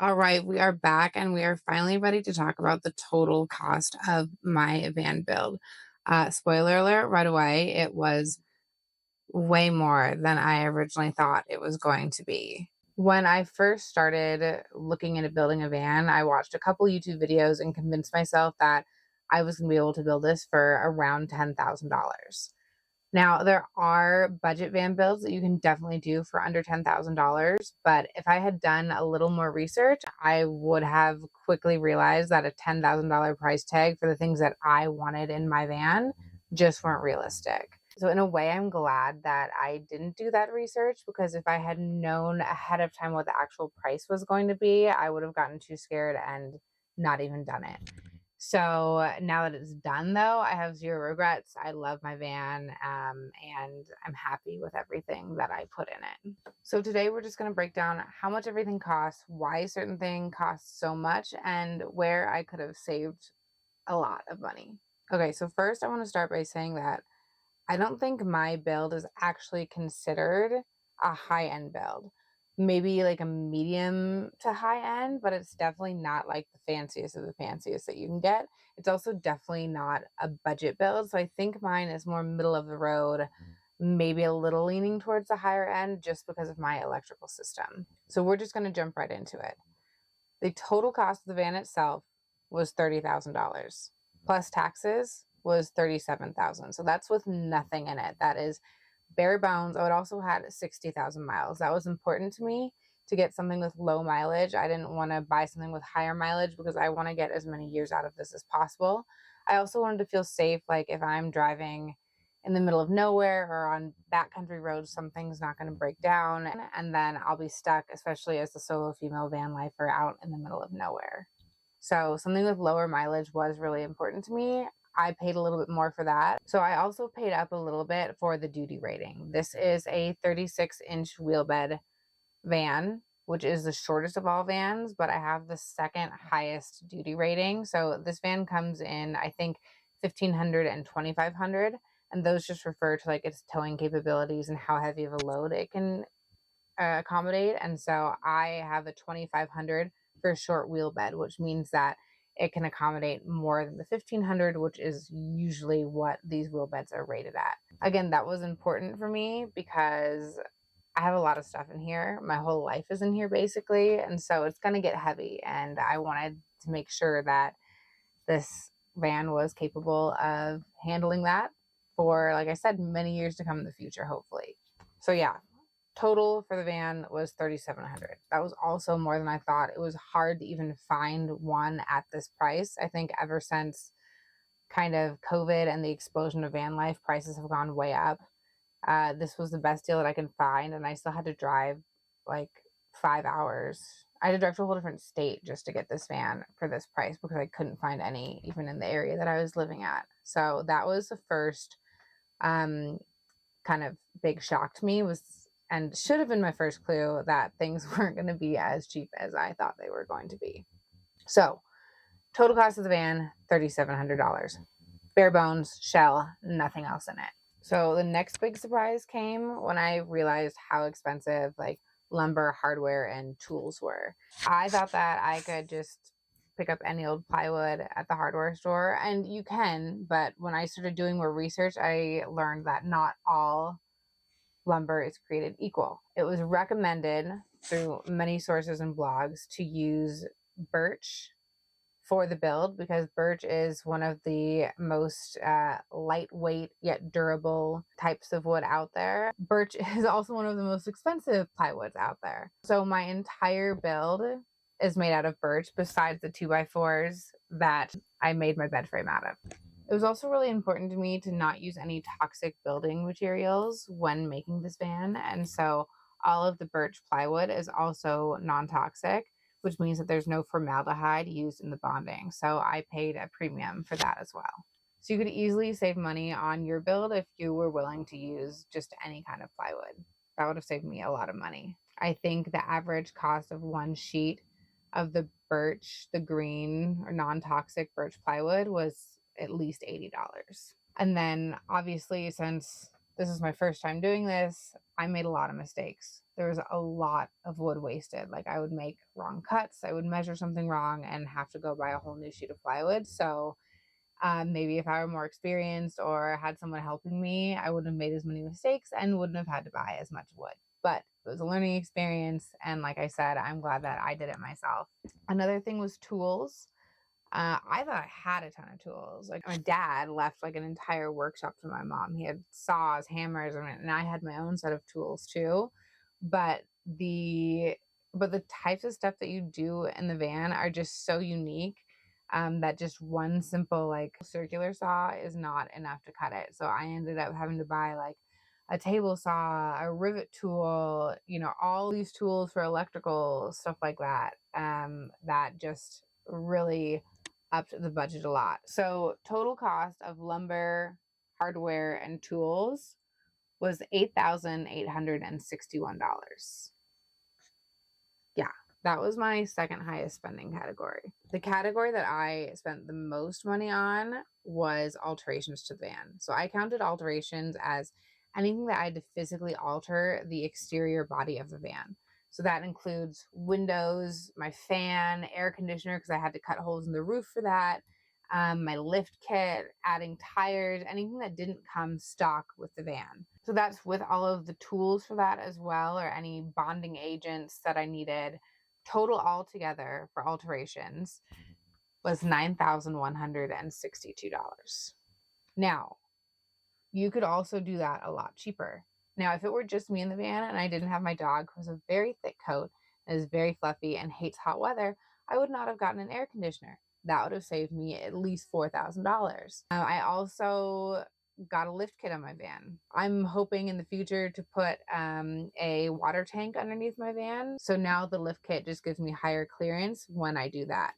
All right, we are back and we are finally ready to talk about the total cost of my van build. Spoiler alert right away, it was way more than I originally thought it was going to be. When I first started looking into building a van, I watched a couple YouTube videos and convinced myself that I was going to be able to build this for around $10,000. Now, there are budget van builds that you can definitely do for under $10,000, but if I had done a little more research, I would have quickly realized that a $10,000 price tag for the things that I wanted in my van just weren't realistic. So, in a way, I'm glad that I didn't do that research because if I had known ahead of time what the actual price was going to be, I would have gotten too scared and not even done it. So now that it's done, though, I have zero regrets. I love my van, and I'm happy with everything that I put in it. So today we're just going to break down how much everything costs, why certain thing costs so much, and where I could have saved a lot of money. Okay, so first I want to start by saying that I don't think my build is actually considered a high end build. Maybe like a medium to high end, but it's definitely not like the fanciest of the fanciest that you can get. It's also definitely not a budget build. So I think mine is more middle of the road, maybe a little leaning towards the higher end just because of my electrical system. So we're just going to jump right into it. The total cost of the van itself was $30,000 plus taxes was 37,000. So that's with nothing in it. That is bare bones. Oh, it also had 60,000 miles. That was important to me to get something with low mileage. I didn't want to buy something with higher mileage because I want to get as many years out of this as possible. I also wanted to feel safe, like if I'm driving in the middle of nowhere or on backcountry roads, something's not going to break down and then I'll be stuck, especially as the solo female van lifer out in the middle of nowhere. So something with lower mileage was really important to me. I paid a little bit more for that. So I also paid up a little bit for the duty rating. This is a 36-inch wheel bed van, which is the shortest of all vans, but I have the second highest duty rating. So this van comes in, I think, 1,500 and 2,500, and those just refer to like its towing capabilities and how heavy of a load it can accommodate. And so I have a 2,500 for a short wheel bed, which means that it can accommodate more than the 1,500, which is usually what these wheel beds are rated at. Again, that was important for me because I have a lot of stuff in here. My whole life is in here basically. And so it's going to get heavy. And I wanted to make sure that this van was capable of handling that for, like I said, many years to come in the future, hopefully. So, yeah, total for the van was 3,700. That was also more than I thought. It was hard to even find one at this price. I think ever since kind of COVID and the explosion of van life, prices have gone way up. This was the best deal that I could find, and I still had to drive like 5 hours. I had to drive to a whole different state just to get this van for this price because I couldn't find any even in the area that I was living at. So that was the first um, kind of big shock to me, was and should have been my first clue that things weren't going to be as cheap as I thought they were going to be. So total cost of the van, $3,700. Bare bones, shell, nothing else in it. So the next big surprise came when I realized how expensive like lumber, hardware, and tools were. I thought that I could just pick up any old plywood at the hardware store, and you can, but when I started doing more research, I learned that not all lumber is created equal. It was recommended through many sources and blogs to use birch for the build because birch is one of the most lightweight yet durable types of wood out there. Birch is also one of the most expensive plywoods out there. So my entire build is made out of birch besides the 2x4s that I made my bed frame out of. It was also really important to me to not use any toxic building materials when making this van. And so all of the birch plywood is also non-toxic, which means that there's no formaldehyde used in the bonding. So I paid a premium for that as well. So you could easily save money on your build if you were willing to use just any kind of plywood. That would have saved me a lot of money. I think the average cost of one sheet of the birch, the green or non-toxic birch plywood was at least $80. And then obviously, since this is my first time doing this, I made a lot of mistakes. there was a lot of wood wasted. Like I would make wrong cuts, I would measure something wrong and have to go buy a whole new sheet of plywood. So maybe if I were more experienced or had someone helping me, I wouldn't have made as many mistakes and wouldn't have had to buy as much wood. But it was a learning experience. And like I said, I'm glad that I did it myself. Another thing was tools. I thought I had a ton of tools. Like my dad left like an entire workshop for my mom. He had saws, hammers, and I had my own set of tools too. But the types of stuff that you do in the van are just so unique, that just one simple like circular saw is not enough to cut it. So I ended up having to buy like a table saw, a rivet tool, all these tools for electrical stuff like that. That just really upped the budget a lot. So total cost of lumber, hardware, and tools was $8,861. Yeah, that was my second highest spending category. The category that I spent the most money on was alterations to the van. So I counted alterations as anything that I had to physically alter the exterior body of the van. So that includes windows, my fan, air conditioner, because I had to cut holes in the roof for that, my lift kit, adding tires, anything that didn't come stock with the van. So that's with all of the tools for that as well, or any bonding agents that I needed. Total altogether for alterations was $9,162. Now, you could also do that a lot cheaper. Now, if it were just me in the van and I didn't have my dog, who has a very thick coat and is very fluffy and hates hot weather, I would not have gotten an air conditioner. That would have saved me at least $4,000. I also got a lift kit on my van. I'm hoping in the future to put a water tank underneath my van. So now the lift kit just gives me higher clearance when I do that.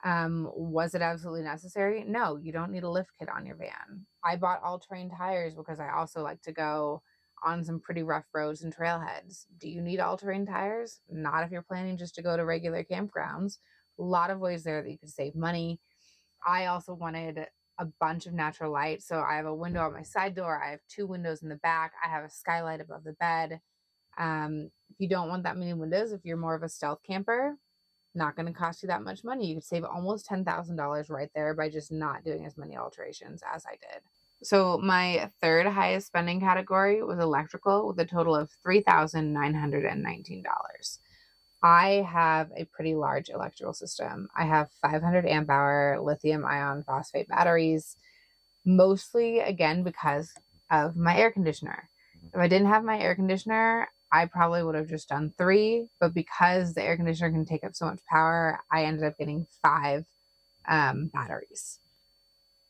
Was it absolutely necessary? No, you don't need a lift kit on your van. I bought all-terrain tires because I also like to go on some pretty rough roads and trailheads. Do you need all-terrain tires? Not if you're planning just to go to regular campgrounds. A lot of ways there that you could save money. I also wanted a bunch of natural light. So I have a window on my side door. I have 2 windows in the back. I have a skylight above the bed. If you don't want that many windows, if you're more of a stealth camper, not going to cost you that much money. You could save almost $10,000 right there by just not doing as many alterations as I did. So my third highest spending category was electrical with a total of $3,919. I have a pretty large electrical system. I have 500 amp hour lithium ion phosphate batteries, mostly again because of my air conditioner. If I didn't have my air conditioner, I probably would have just done 3, but because the air conditioner can take up so much power, I ended up getting 5 batteries.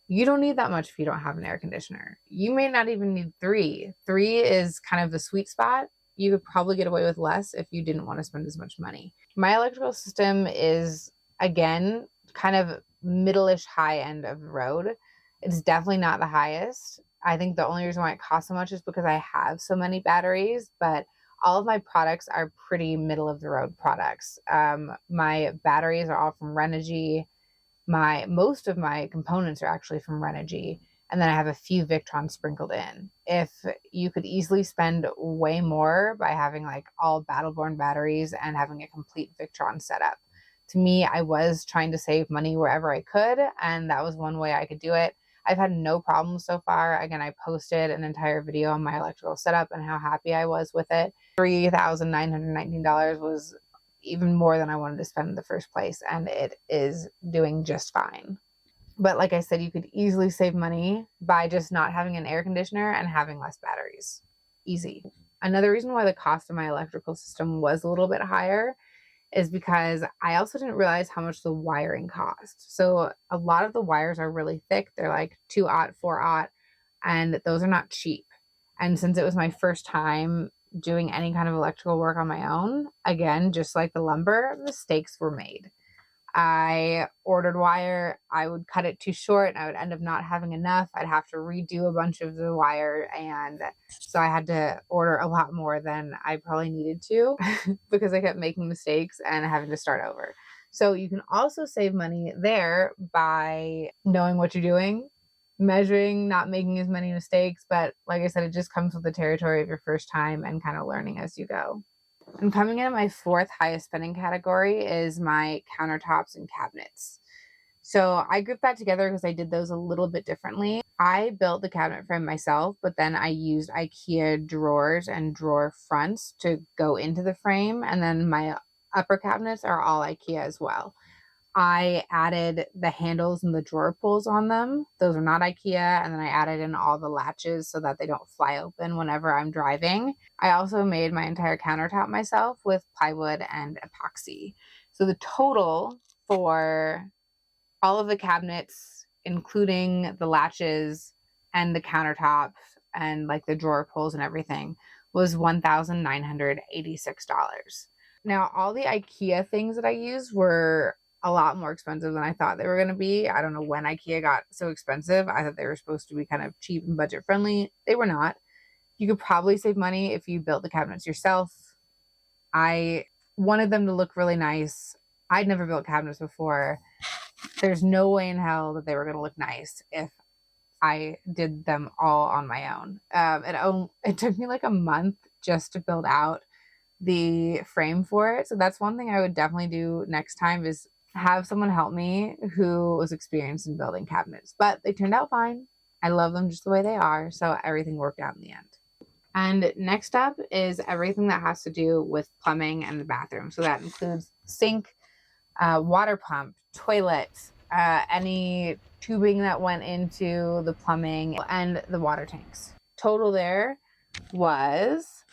You don't need that much if you don't have an air conditioner. You may not even need 3. 3 is kind of the sweet spot. You could probably get away with less if you didn't want to spend as much money. My electrical system is, again, kind of middle-ish high end of the road. It's definitely not the highest. I think the only reason why it costs so much is because I have so many batteries, but all of my products are pretty middle of the road products. My batteries are all from Renogy. Most of my components are actually from Renogy, and then I have a few Victron sprinkled in. If you could easily spend way more by having like all Battleborn batteries and having a complete Victron setup. To me, I was trying to save money wherever I could, and that was one way I could do it. I've had no problems so far. Again, I posted an entire video on my electrical setup and how happy I was with it. $3,919 was even more than I wanted to spend in the first place, and it is doing just fine. But like I said, you could easily save money by just not having an air conditioner and having less batteries. Easy. Another reason why the cost of my electrical system was a little bit higher is because I also didn't realize how much the wiring cost. So a lot of the wires are really thick. They're like 2/0, 4/0, and those are not cheap. And since it was my first time doing any kind of electrical work on my own, again, just like the lumber, mistakes were made. I ordered wire, I would cut it too short, and I would end up not having enough. I'd have to redo a bunch of the wire, and so I had to order a lot more than I probably needed to because I kept making mistakes and having to start over. So you can also save money there by knowing what you're doing, measuring, not making as many mistakes. But like I said, it just comes with the territory of your first time and kind of learning as you go. And coming in at my fourth highest spending category is my countertops and cabinets. So I grouped that together because I did those a little bit differently. I built the cabinet frame myself, but then I used IKEA drawers and drawer fronts to go into the frame. And then my upper cabinets are all IKEA as well. I added the handles and the drawer pulls on them. Those are not IKEA. And then I added in all the latches so that they don't fly open whenever I'm driving. I also made my entire countertop myself with plywood and epoxy. So the total for all of the cabinets, including the latches and the countertops and like the drawer pulls and everything, was $1,986. Now, all the IKEA things that I used were a lot more expensive than I thought they were going to be. I don't know when IKEA got so expensive. I thought they were supposed to be kind of cheap and budget friendly. They were not. You could probably save money if you built the cabinets yourself. I wanted them to look really nice. I'd never built cabinets before. There's no way in hell that they were going to look nice if I did them all on my own. It took me like a month just to build out the frame for it. So that's one thing I would definitely do next time, is have someone help me who was experienced in building cabinets. But they turned out fine. I love them just the way they are. So everything worked out in the end. And next up is everything that has to do with plumbing and the bathroom. So that includes sink, water pump, toilet, any tubing that went into the plumbing, and the water tanks. Total there was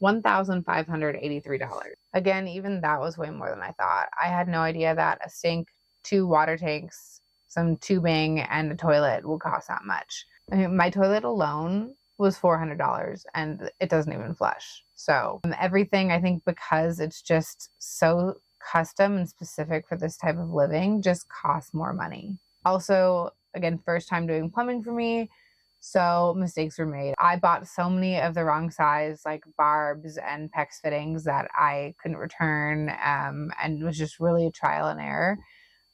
$1,583. Again, even that was way more than I thought. I had no idea that a sink, 2 water tanks, some tubing, and a toilet would cost that much. I mean, my toilet alone was $400 and it doesn't even flush. So everything, I think, because it's just so custom and specific for this type of living, just costs more money. Also, again, first time doing plumbing for me, so mistakes were made. I bought so many of the wrong size, like barbs and PEX fittings, that I couldn't return, and it was just really a trial and error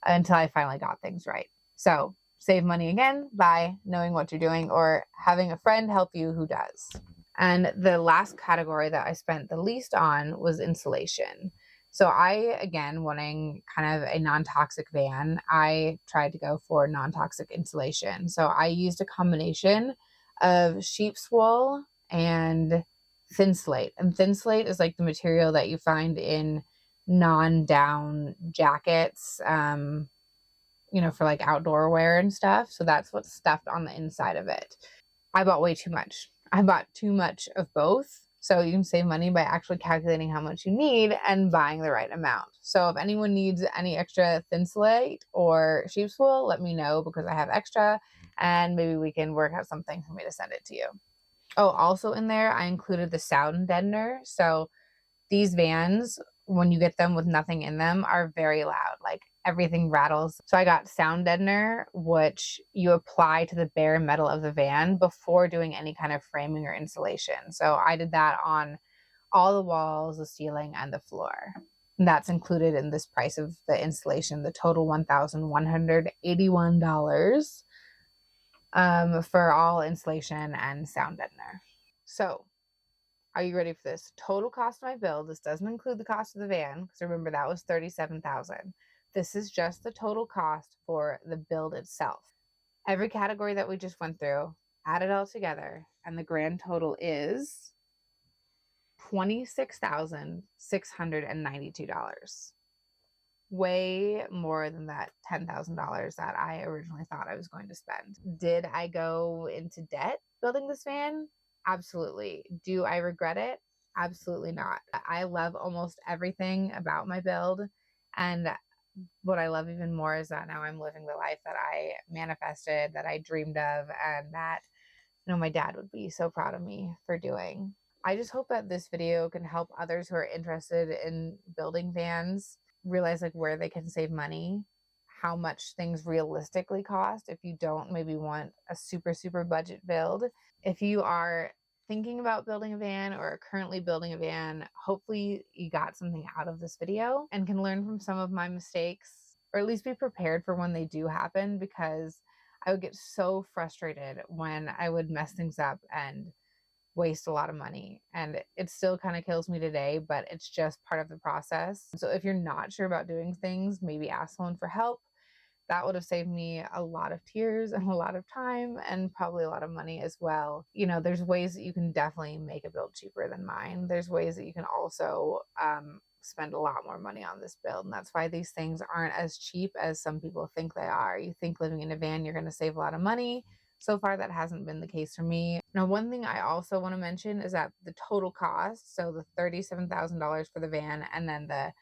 until I finally got things right. So save money again by knowing what you're doing or having a friend help you who does. And the last category that I spent the least on was insulation. So I, again, wanting kind of a non-toxic van, I tried to go for non-toxic insulation. So I used a combination of sheep's wool and thin slate. And thin slate is like the material that you find in non-down jackets, for like outdoor wear and stuff. So that's what's stuffed on the inside of it. I bought way too much. I bought too much of both. So you can save money by actually calculating how much you need and buying the right amount. So if anyone needs any extra thin slate or sheep's wool, let me know, because I have extra and maybe we can work out something for me to send it to you. Oh, also in there, I included the sound deadener. So these vans, when you get them with nothing in them, are very loud. Like everything rattles. So I got sound deadener, which you apply to the bare metal of the van before doing any kind of framing or insulation. So I did that on all the walls, the ceiling, and the floor. And that's included in this price of the installation, the total $1,181 for all insulation and sound deadener. So are you ready for this? Total cost of my build. This doesn't include the cost of the van, because remember that was $37,000. This is just the total cost for the build itself. Every category that we just went through, add it all together, and the grand total is $26,692. Way more than that $10,000 that I originally thought I was going to spend. Did I go into debt building this van? Absolutely. Do I regret it? Absolutely not. I love almost everything about my build. And what I love even more is that now I'm living the life that I manifested, that I dreamed of, and that, my dad would be so proud of me for doing. I just hope that this video can help others who are interested in building vans realize like where they can save money, how much things realistically cost if you don't maybe want a super, super budget build. If you are thinking about building a van or are currently building a van, hopefully you got something out of this video and can learn from some of my mistakes, or at least be prepared for when they do happen, because I would get so frustrated when I would mess things up and waste a lot of money. And it still kind of kills me today, but it's just part of the process. So if you're not sure about doing things, maybe ask someone for help. That would have saved me a lot of tears and a lot of time and probably a lot of money as well. You know, there's ways that you can definitely make a build cheaper than mine. There's ways that you can also spend a lot more money on this build. And that's why these things aren't as cheap as some people think they are. You think living in a van, you're going to save a lot of money. So far, that hasn't been the case for me. Now, one thing I also want to mention is that the total cost, so the $37,000 for the van and then the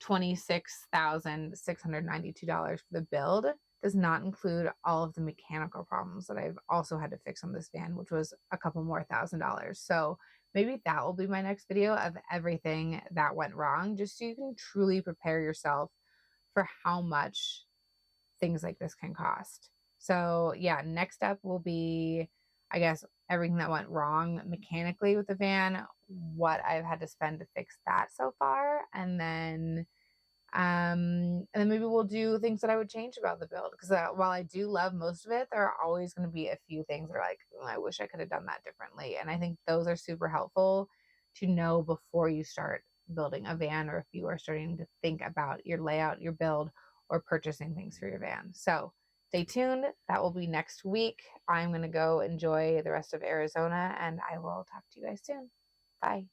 $26,692 for the build, does not include all of the mechanical problems that I've also had to fix on this van, which was a couple more $1,000s. So maybe that will be my next video of everything that went wrong, just so you can truly prepare yourself for how much things like this can cost. So yeah, next up will be, I guess, everything that went wrong mechanically with the van, what I've had to spend to fix that so far, and then maybe we'll do things that I would change about the build. Because while I do love most of it, there are always going to be a few things that are like, "Oh, I wish I could have done that differently." And I think those are super helpful to know before you start building a van, or if you are starting to think about your layout, your build, or purchasing things for your van. So stay tuned. That will be next week. I'm going to go enjoy the rest of Arizona, and I will talk to you guys soon. Bye.